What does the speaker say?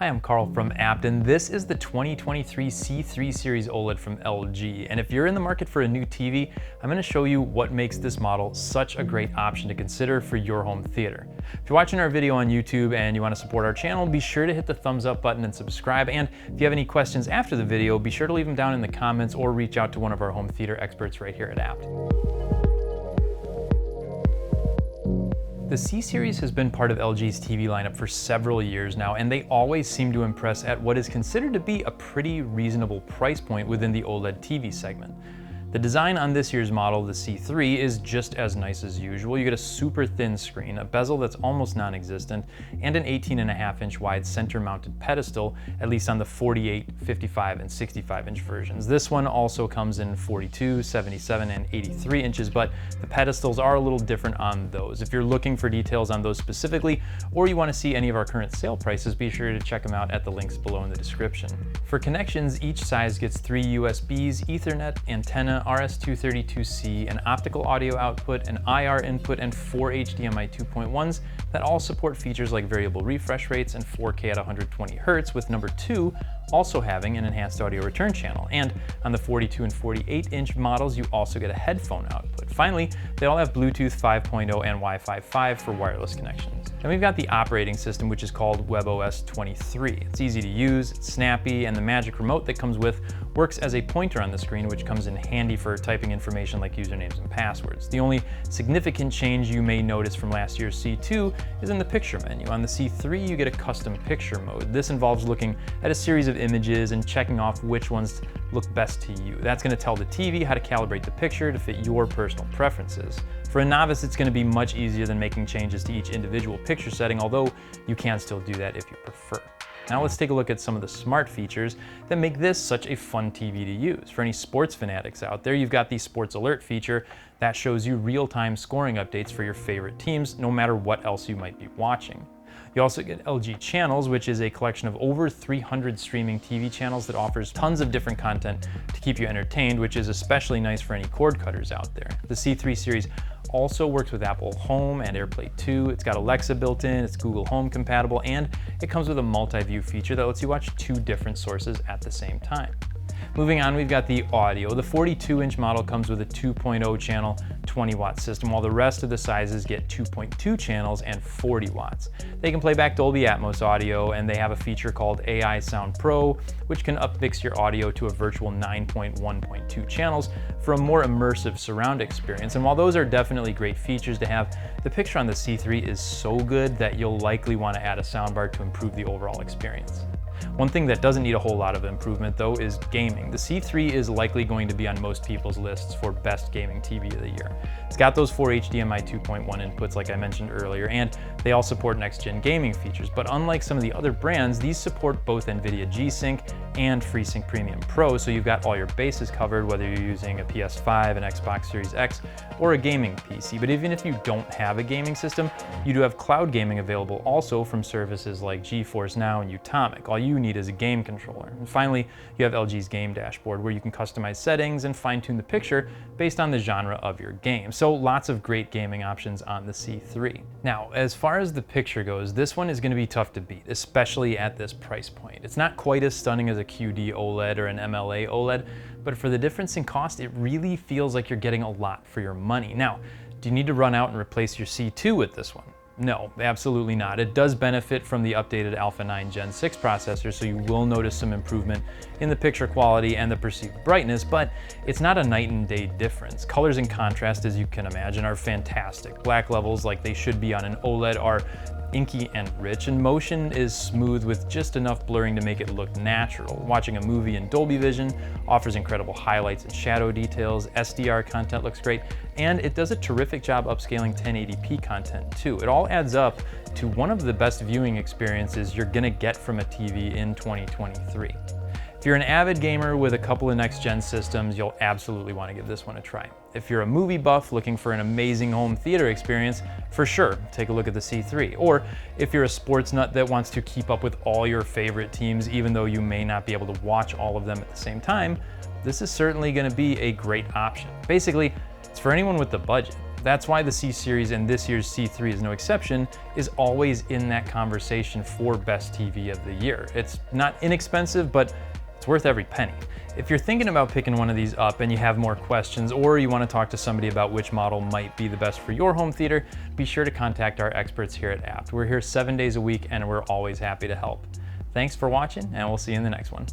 Hi, I'm Carl from Abt, and this is the 2023 C3 Series OLED from LG. And if you're in the market for a new TV, I'm going to show you what makes this model such a great option to consider for your home theater. If you're watching our video on YouTube and you want to support our channel, be sure to hit the thumbs up button and subscribe. And if you have any questions after the video, be sure to leave them down in the comments or reach out to one of our home theater experts right here at Abt. The C-Series has been part of LG's TV lineup for several years now, and they always seem to impress at what is considered to be a pretty reasonable price point within the OLED TV segment. The design on this year's model, the C3, is just as nice as usual. You get a super thin screen, a bezel that's almost non-existent, and an 18.5-inch wide center-mounted pedestal, at least on the 48, 55, and 65-inch versions. This one also comes in 42, 77, and 83 inches, but the pedestals are a little different on those. If you're looking for details on those specifically, or you want to see any of our current sale prices, be sure to check them out at the links below in the description. For connections, each size gets 3 USBs, Ethernet, antenna, RS-232C, an optical audio output, an IR input, and 4 HDMI 2.1s that all support features like variable refresh rates and 4K at 120 Hz, with number 2 also having an enhanced audio return channel. And on the 42 and 48-inch models, you also get a headphone output. Finally, they all have Bluetooth 5.0 and Wi-Fi 5 for wireless connections. Then we've got the operating system, which is called WebOS 23. It's easy to use, it's snappy, and the magic remote that comes with works as a pointer on the screen, which comes in handy for typing information like usernames and passwords. The only significant change you may notice from last year's C2 is in the picture menu. On the C3, you get a custom picture mode. This involves looking at a series of images and checking off which ones look best to you. That's going to tell the TV how to calibrate the picture to fit your personal preferences. For a novice, it's going to be much easier than making changes to each individual picture setting, although you can still do that if you prefer. Now let's take a look at some of the smart features that make this such a fun TV to use. For any sports fanatics out there, you've got the Sports Alert feature that shows you real-time scoring updates for your favorite teams, no matter what else you might be watching. You also get LG Channels, which is a collection of over 300 streaming TV channels that offers tons of different content to keep you entertained, which is especially nice for any cord cutters out there. The C3 series also works with Apple Home and AirPlay 2. It's got Alexa built in, it's Google Home compatible, and it comes with a multi-view feature that lets you watch 2 different sources at the same time. Moving on, we've got the audio. The 42-inch model comes with a 2.0 channel, 20-watt system, while the rest of the sizes get 2.2 channels and 40 watts. They can play back Dolby Atmos audio, and they have a feature called AI Sound Pro, which can upmix your audio to a virtual 9.1.2 channels for a more immersive surround experience. And while those are definitely great features to have, the picture on the C3 is so good that you'll likely want to add a soundbar to improve the overall experience. One thing that doesn't need a whole lot of improvement though is gaming. The C3 is likely going to be on most people's lists for best gaming TV of the year. It's got those 4 HDMI 2.1 inputs like I mentioned earlier, and they all support next-gen gaming features. But unlike some of the other brands, these support both NVIDIA G-Sync and FreeSync Premium Pro, so you've got all your bases covered, whether you're using a PS5, an Xbox Series X, or a gaming PC. But even if you don't have a gaming system, you do have cloud gaming available also from services like GeForce Now and Utomic. All you need is a game controller. And finally, you have LG's game dashboard, where you can customize settings and fine-tune the picture based on the genre of your game. So lots of great gaming options on the C3. Now, as far as the picture goes, this one is going to be tough to beat, especially at this price point. It's not quite as stunning as a QD OLED or an MLA OLED, but for the difference in cost, it really feels like you're getting a lot for your money. Now, do you need to run out and replace your C2 with this one? No, absolutely not. It does benefit from the updated Alpha 9 Gen 6 processor, so you will notice some improvement in the picture quality and the perceived brightness, but it's not a night and day difference. Colors and contrast, as you can imagine, are fantastic. Black levels, like they should be on an OLED, are inky and rich, and motion is smooth with just enough blurring to make it look natural. Watching a movie in Dolby Vision offers incredible highlights and shadow details, SDR content looks great, and it does a terrific job upscaling 1080p content too. It all adds up to one of the best viewing experiences you're gonna get from a TV in 2023. If you're an avid gamer with a couple of next-gen systems, you'll absolutely want to give this one a try. If you're a movie buff looking for an amazing home theater experience, for sure, take a look at the C3. Or if you're a sports nut that wants to keep up with all your favorite teams, even though you may not be able to watch all of them at the same time, this is certainly going to be a great option. Basically, it's for anyone with the budget. That's why the C series and this year's C3 is no exception, is always in that conversation for best TV of the year. It's not inexpensive, but it's worth every penny. If you're thinking about picking one of these up and you have more questions, or you want to talk to somebody about which model might be the best for your home theater, be sure to contact our experts here at Abt. We're here 7 days a week and we're always happy to help. Thanks for watching, and we'll see you in the next one.